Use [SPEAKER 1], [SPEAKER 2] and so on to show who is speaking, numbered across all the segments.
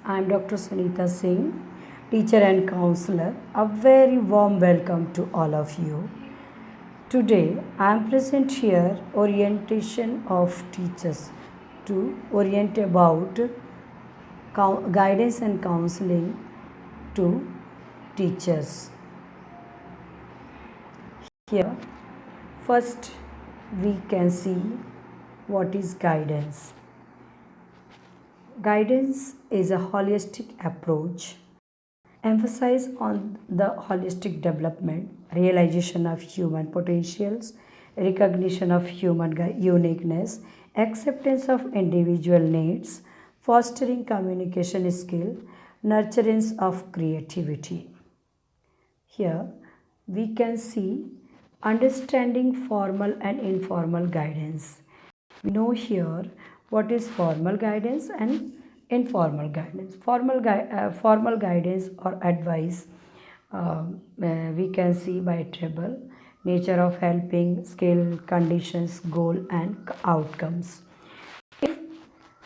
[SPEAKER 1] I am Dr. Sunita Singh, teacher and counselor. A very warm welcome to all of you. Today I am present here orientation of teachers to orient about guidance and counseling to teachers. Here first we can see what is guidance. Guidance is a holistic approach, emphasize on the holistic development, realization of human potentials, recognition of human uniqueness, acceptance of individual needs, fostering communication skill, nurturance of creativity. Here we can see understanding formal and informal guidance. We know here what is formal guidance and informal guidance. Formal guidance or advice we can see by table: nature of helping, skill, conditions, goal and outcomes. If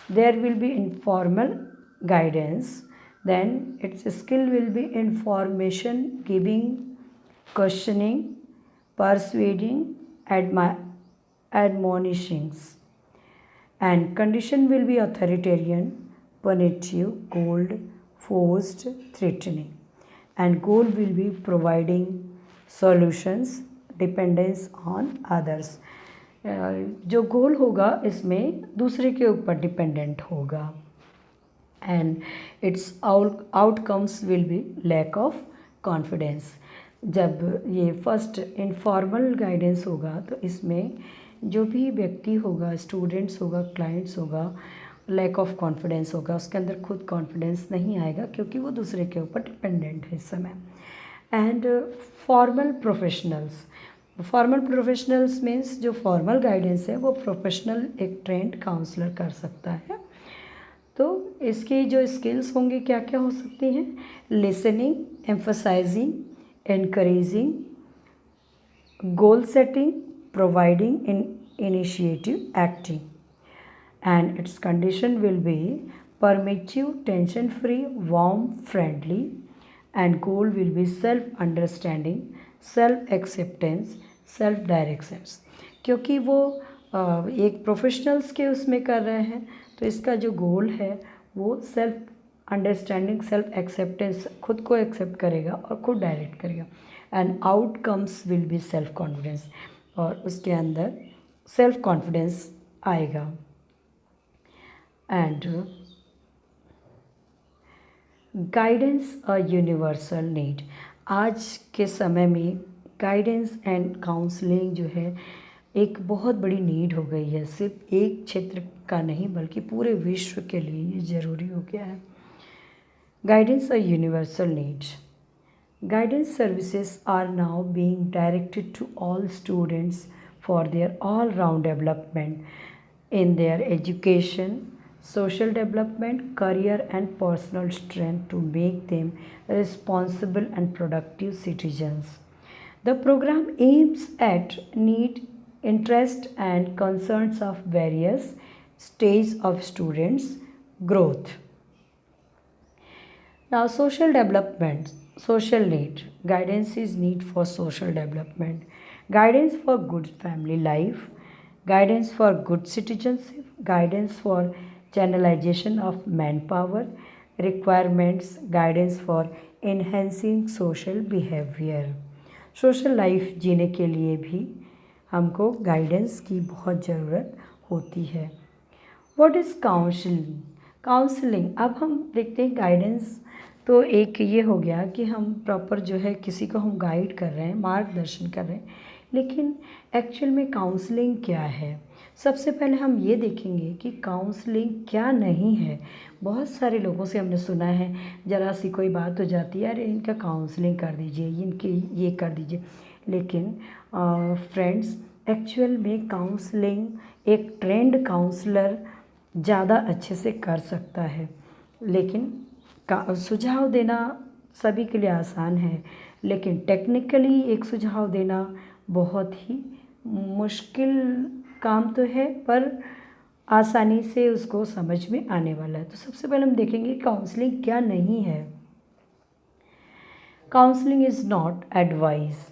[SPEAKER 1] there will be informal guidance, then its skill will be information giving, questioning, persuading, admonishings, and condition will be authoritarian, punitive, cold, forced, threatening, and goal will be providing solutions, dependence on others. जो गोल होगा इसमें दूसरे के ऊपर dependent होगा, and its outcomes will be lack of confidence. जब ये first informal guidance होगा तो इसमें जो भी व्यक्ति होगा, स्टूडेंट्स होगा, क्लाइंट्स होगा, लैक ऑफ कॉन्फिडेंस होगा, उसके अंदर खुद कॉन्फिडेंस नहीं आएगा क्योंकि वो दूसरे के ऊपर डिपेंडेंट है इस समय. एंड फॉर्मल प्रोफेशनल्स मीन्स जो फॉर्मल गाइडेंस है वो प्रोफेशनल एक ट्रेंड काउंसलर कर सकता है. तो इसकी जो स्किल्स होंगी क्या क्या हो सकती हैं: listening, emphasising, encouraging, goal setting, providing initiative, acting. And its condition will be permissive, tension free, warm, friendly, and goal will be self understanding, self acceptance, self directions. क्योंकि वो एक प्रोफेशनल्स के उसमें कर रहे हैं तो इसका जो गोल है वो सेल्फ अंडरस्टैंडिंग, सेल्फ एक्सेप्टेंस, खुद को एक्सेप्ट करेगा और खुद डायरेक्ट करेगा. And outcomes will be self confidence, और उसके अंदर सेल्फ कॉन्फिडेंस आएगा. And guidance a universal need. आज के समय में गाइडेंस एंड काउंसलिंग जो है एक बहुत बड़ी नीड हो गई है. सिर्फ एक क्षेत्र का नहीं बल्कि पूरे विश्व के लिए ये ज़रूरी हो गया है. Guidance a universal need. Guidance services are now being directed to all students for their all-round development in their education, social development, career and personal strength to make them responsible and productive citizens. The program aims at need, interest and concerns of various stages of students' growth. Now, social development, social need. Guidance is need for social development. Guidance for good family life. Guidance for good citizenship. Guidance for channelization of manpower. Requirements. Guidance for enhancing social behavior. Social life जीने के लिए भी हमको guidance की बहुत ज़रूरत होती है. What is counselling? काउंसलिंग, अब हम देखते हैं गाइडेंस तो एक ये हो गया कि हम प्रॉपर जो है किसी को हम गाइड कर रहे हैं, मार्गदर्शन कर रहे हैं, लेकिन एक्चुअल में काउंसलिंग क्या है? सबसे पहले हम ये देखेंगे कि काउंसलिंग क्या नहीं है. बहुत सारे लोगों से हमने सुना है, ज़रा सी कोई बात हो जाती है, अरे इनका काउंसलिंग कर दीजिए, इनकी ये कर दीजिए. लेकिन फ्रेंड्स, एक्चुअल में काउंसलिंग एक ट्रेंड काउंसलर ज़्यादा अच्छे से कर सकता है. लेकिन सुझाव देना सभी के लिए आसान है, लेकिन टेक्निकली एक सुझाव देना बहुत ही मुश्किल काम तो है, पर आसानी से उसको समझ में आने वाला है। तो सबसे पहले हम देखेंगे काउंसलिंग क्या नहीं है। Counselling is not advice,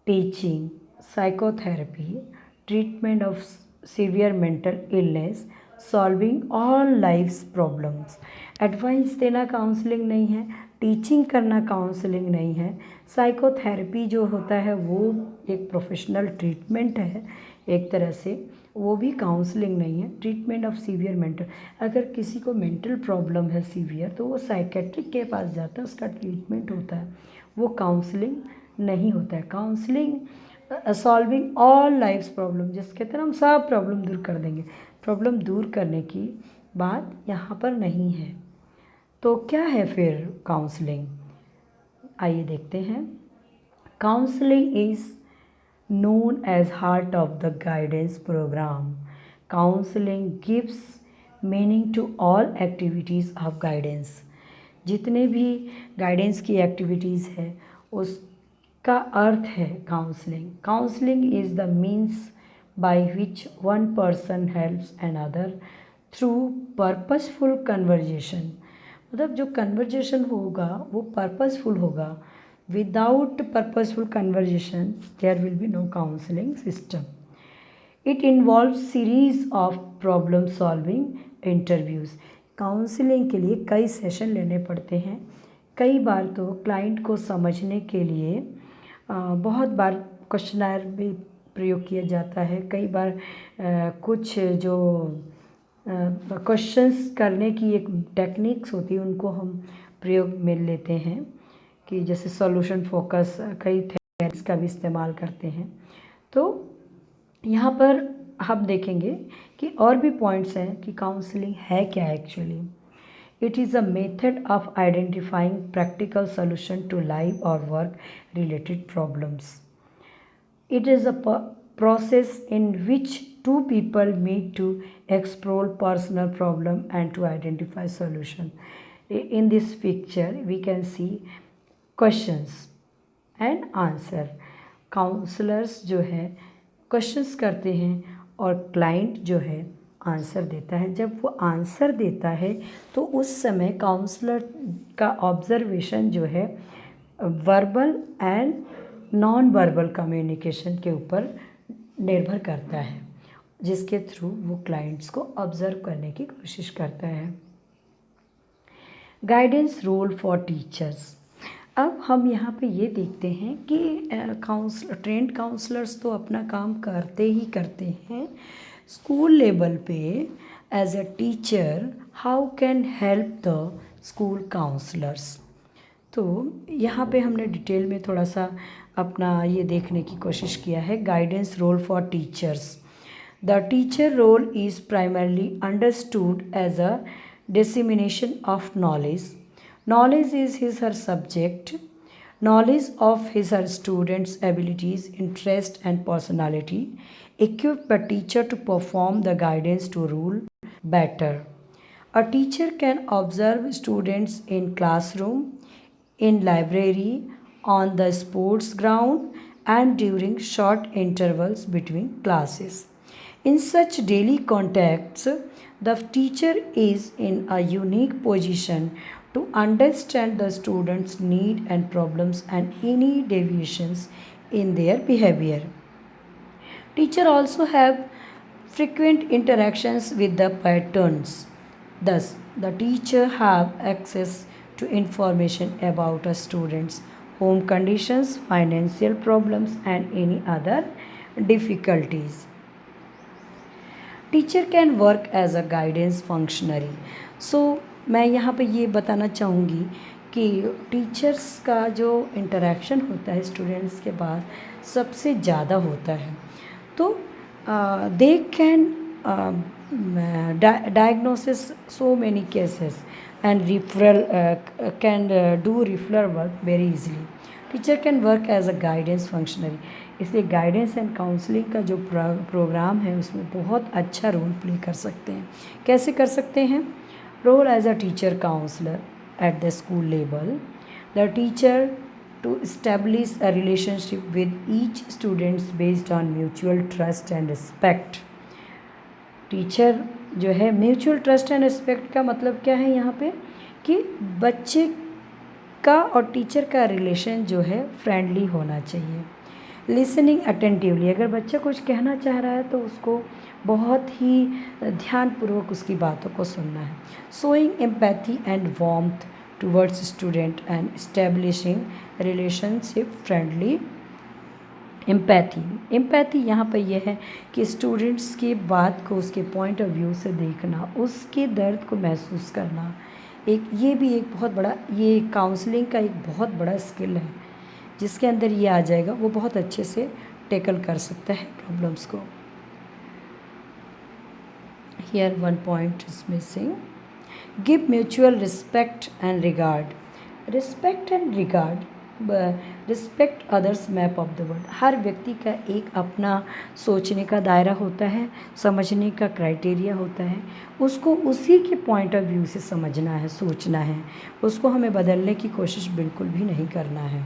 [SPEAKER 1] teaching, psychotherapy, treatment of severe mental illness, solving all life's problems. Advice देना काउंसलिंग नहीं है, टीचिंग करना काउंसलिंग नहीं है, साइकोथेरेपी जो होता है वो एक प्रोफेशनल ट्रीटमेंट है एक तरह से, वो भी काउंसलिंग नहीं है। ट्रीटमेंट ऑफ सीवियर मेंटल, अगर किसी को मेंटल प्रॉब्लम है सीवियर तो वो साइकेट्रिक के पास जाता है, उसका ट्रीटमेंट होता है, वो काउंसलिंग नहीं होता है। Counselling solving all life's problem, जिसके कहते हैं हम सब प्रॉब्लम दूर कर देंगे, प्रॉब्लम दूर करने की बात यहाँ पर नहीं है। तो क्या है फिर काउंसलिंग, आइए देखते हैं। Counselling is known as heart of the guidance program. Counseling gives meaning to all activities of guidance. जितने भी गाइडेंस की एक्टिविटीज़ है उसका अर्थ है counselling. Counselling is the means by which one person helps another through purposeful conversation. मतलब जो conversation होगा वो पर्पसफुल होगा। Without purposeful conversation, there will be no counseling system. It involves series of problem solving interviews. Counselling के लिए कई session लेने पड़ते हैं। कई बार तो क्लाइंट को समझने के लिए बहुत बार क्वेश्चनर भी प्रयोग किया जाता है। कई बार कुछ जो क्वेश्चंस करने की एक टेक्निक्स होती है उनको हम प्रयोग में लेते हैं, कि जैसे सॉल्यूशन फोकस, कई थेरेपीज का भी इस्तेमाल करते हैं। तो यहाँ पर हम देखेंगे कि और भी पॉइंट्स हैं कि काउंसलिंग है क्या actually. It is a method of identifying practical solution to life और work related problems. It is a process in which two people meet to explore personal problem and to identify solution. In this picture we can see questions and answer. Counsellors जो है questions करते हैं और client जो है answer देता है। जब वो आंसर देता है तो उस समय काउंसलर का ऑब्जर्वेशन जो है verbal and non verbal communication के ऊपर निर्भर करता है, जिसके थ्रू वो क्लाइंट्स को ऑब्जर्व करने की कोशिश करता है। Guidance role for teachers. अब हम यहाँ पे ये देखते हैं कि ट्रेंड काउंसलर्स तो अपना काम करते ही करते हैं। स्कूल लेवल पे as a teacher how can help the school counsellors. तो यहाँ पे हमने डिटेल में थोड़ा सा अपना ये देखने की कोशिश किया है। Guidance role for teachers. The teacher role is primarily understood as a dissemination of knowledge. Knowledge is his her subject. Knowledge of his her students' abilities, interest and personality equip a teacher to perform the guidance to rule better. A teacher can observe students in classroom, in library, on the sports ground and during short intervals between classes. In such daily contacts, the teacher is in a unique position to understand the students' need and problems and any deviations in their behavior. Teacher also have frequent interactions with the patrons. Thus, the teacher have access to information about a student's home conditions, financial problems and any other difficulties. Teacher can work as a guidance functionary. So मैं यहाँ पे ये बताना चाहूँगी कि teachers का जो interaction होता है स्टूडेंट्स के पास सबसे ज़्यादा होता है। तो they can diagnosis so many cases and referral can do referral work very easily. Teacher can work as a guidance functionary, इसलिए गाइडेंस एंड काउंसलिंग का जो प्रोग्राम है उसमें बहुत अच्छा रोल प्ले कर सकते हैं। कैसे कर सकते हैं? Role as a teacher counsellor at the school level, the teacher to establish a relationship with each student based on mutual trust and respect. Teacher जो है म्यूचुअल ट्रस्ट एंड रिस्पेक्ट का मतलब क्या है यहाँ पे कि बच्चे का और टीचर का रिलेशन जो है फ्रेंडली होना चाहिए। लिसनिंग अटेंटिवली, अगर बच्चा कुछ कहना चाह रहा है तो उसको बहुत ही ध्यानपूर्वक उसकी बातों को सुनना है। Showing empathy and warmth towards student and establishing relationship friendly. Empathy यहाँ पर यह है कि स्टूडेंट्स की बात को उसके पॉइंट ऑफ व्यू से देखना, उसके दर्द को महसूस करना। ये भी एक बहुत बड़ा, ये काउंसलिंग का एक बहुत बड़ा स्किल है। जिसके अंदर ये आ जाएगा वो बहुत अच्छे से टैकल कर सकता है प्रॉब्लम्स को। Here one point is missing. Give mutual respect and regard. Respect and regard. Respect others map of the world. हर व्यक्ति का एक अपना सोचने का दायरा होता है, समझने का क्राइटेरिया होता है, उसको उसी के पॉइंट ऑफ व्यू से समझना है, सोचना है, उसको हमें बदलने की कोशिश बिल्कुल भी नहीं करना है।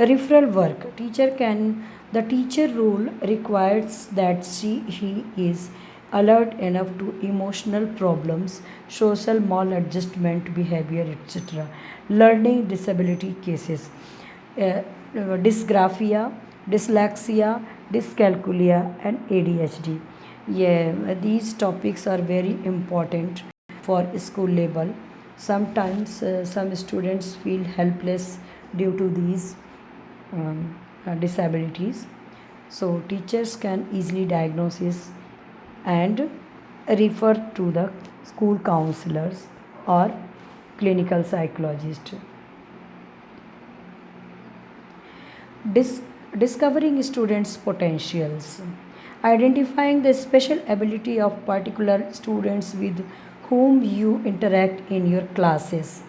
[SPEAKER 1] Referral work. The teacher role requires that he is alert enough to emotional problems, social maladjustment behavior, etc. Learning disability cases, dysgraphia, dyslexia, dyscalculia and ADHD. Yeah, these topics are very important for school level. Sometimes some students feel helpless due to these disabilities, so teachers can easily diagnose and refer to the school counselors or clinical psychologist. Discovering students' potentials, identifying the special ability of particular students with whom you interact in your classes.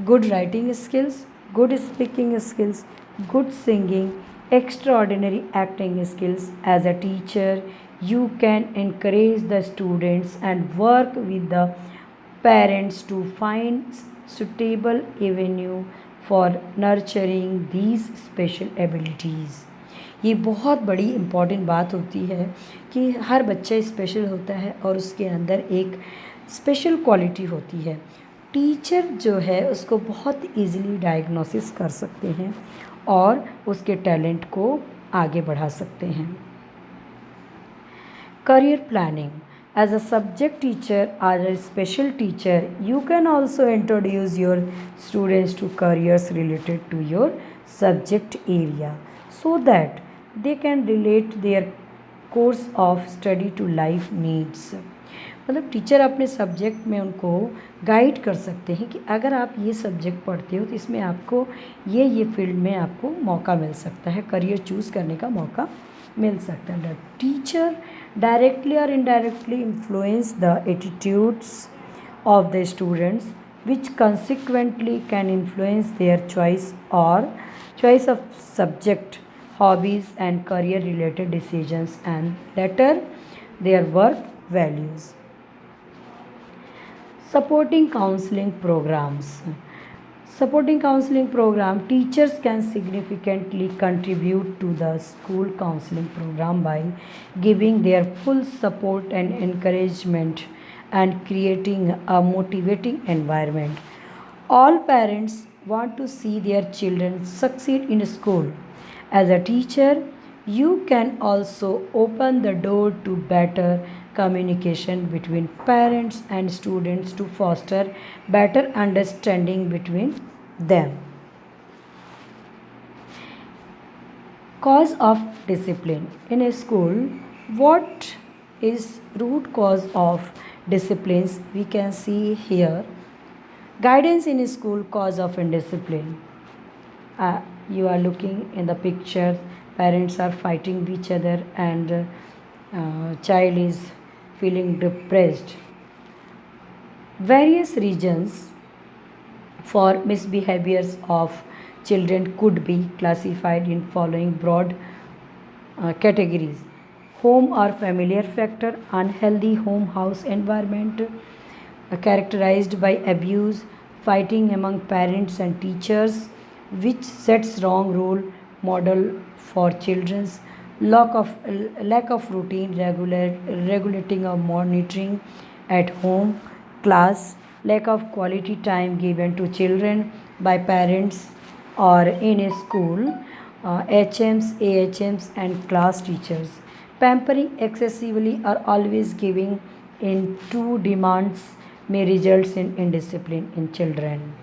[SPEAKER 1] Good writing skills, good speaking skills, good singing, extraordinary acting skills. As a teacher, you can encourage the students and work with the parents to find suitable avenue for nurturing these special abilities. ये बहुत बड़ी important बात होती है कि हर बच्चा special होता है और उसके अंदर एक स्पेशल क्वालिटी होती है। टीचर जो है उसको बहुत ईजिली डायग्नोसिस कर सकते हैं और उसके टैलेंट को आगे बढ़ा सकते हैं। Career planning, as a subject teacher or a special teacher, you can also introduce your students to careers related to your subject area so that they can relate their course of study to life needs. मतलब teacher अपने subject में उनको guide कर सकते हैं कि अगर आप ये सब्जेक्ट पढ़ते हो तो इसमें आपको ये फील्ड में आपको मौका मिल सकता है, करियर चूज़ करने का मौका मिल सकता है। टीचर डायरेक्टली और indirectly influence the attitudes of the students which consequently can influence their choice of subject, hobbies and career related decisions and later their work values. Supporting counseling programs. Supporting counseling program, teachers can significantly contribute to the school counseling program by giving their full support and encouragement and creating a motivating environment. All parents want to see their children succeed in school. As a teacher, you can also open the door to better communication between parents and students to foster better understanding between them. Cause of discipline in a school. What is root cause of disciplines? We can see here. Guidance in a school, cause of indiscipline. You are looking in the picture, parents are fighting with each other and child is feeling depressed. Various reasons for misbehaviors of children could be classified in following broad categories: home or familiar factor, unhealthy home house environment characterized by abuse, fighting among parents and teachers which sets wrong role model for children, lack of routine, regulating or monitoring at home, class, lack of quality time given to children by parents or in a school, HMs, AHMs, and class teachers. Pampering excessively or always giving in to demands may result in indiscipline in children.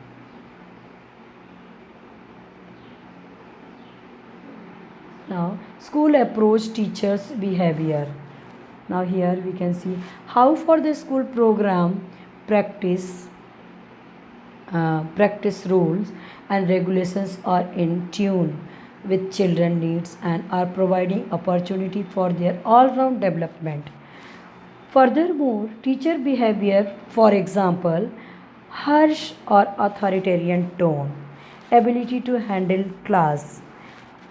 [SPEAKER 1] Now, school approach teachers' behavior. Now, here we can see how for the school program practice practice rules and regulations are in tune with children needs and are providing opportunity for their all-round development. Furthermore, teacher behavior, for example, harsh or authoritarian tone, ability to handle class,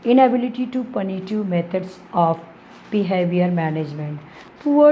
[SPEAKER 1] inability to punitive methods of behavior management, poor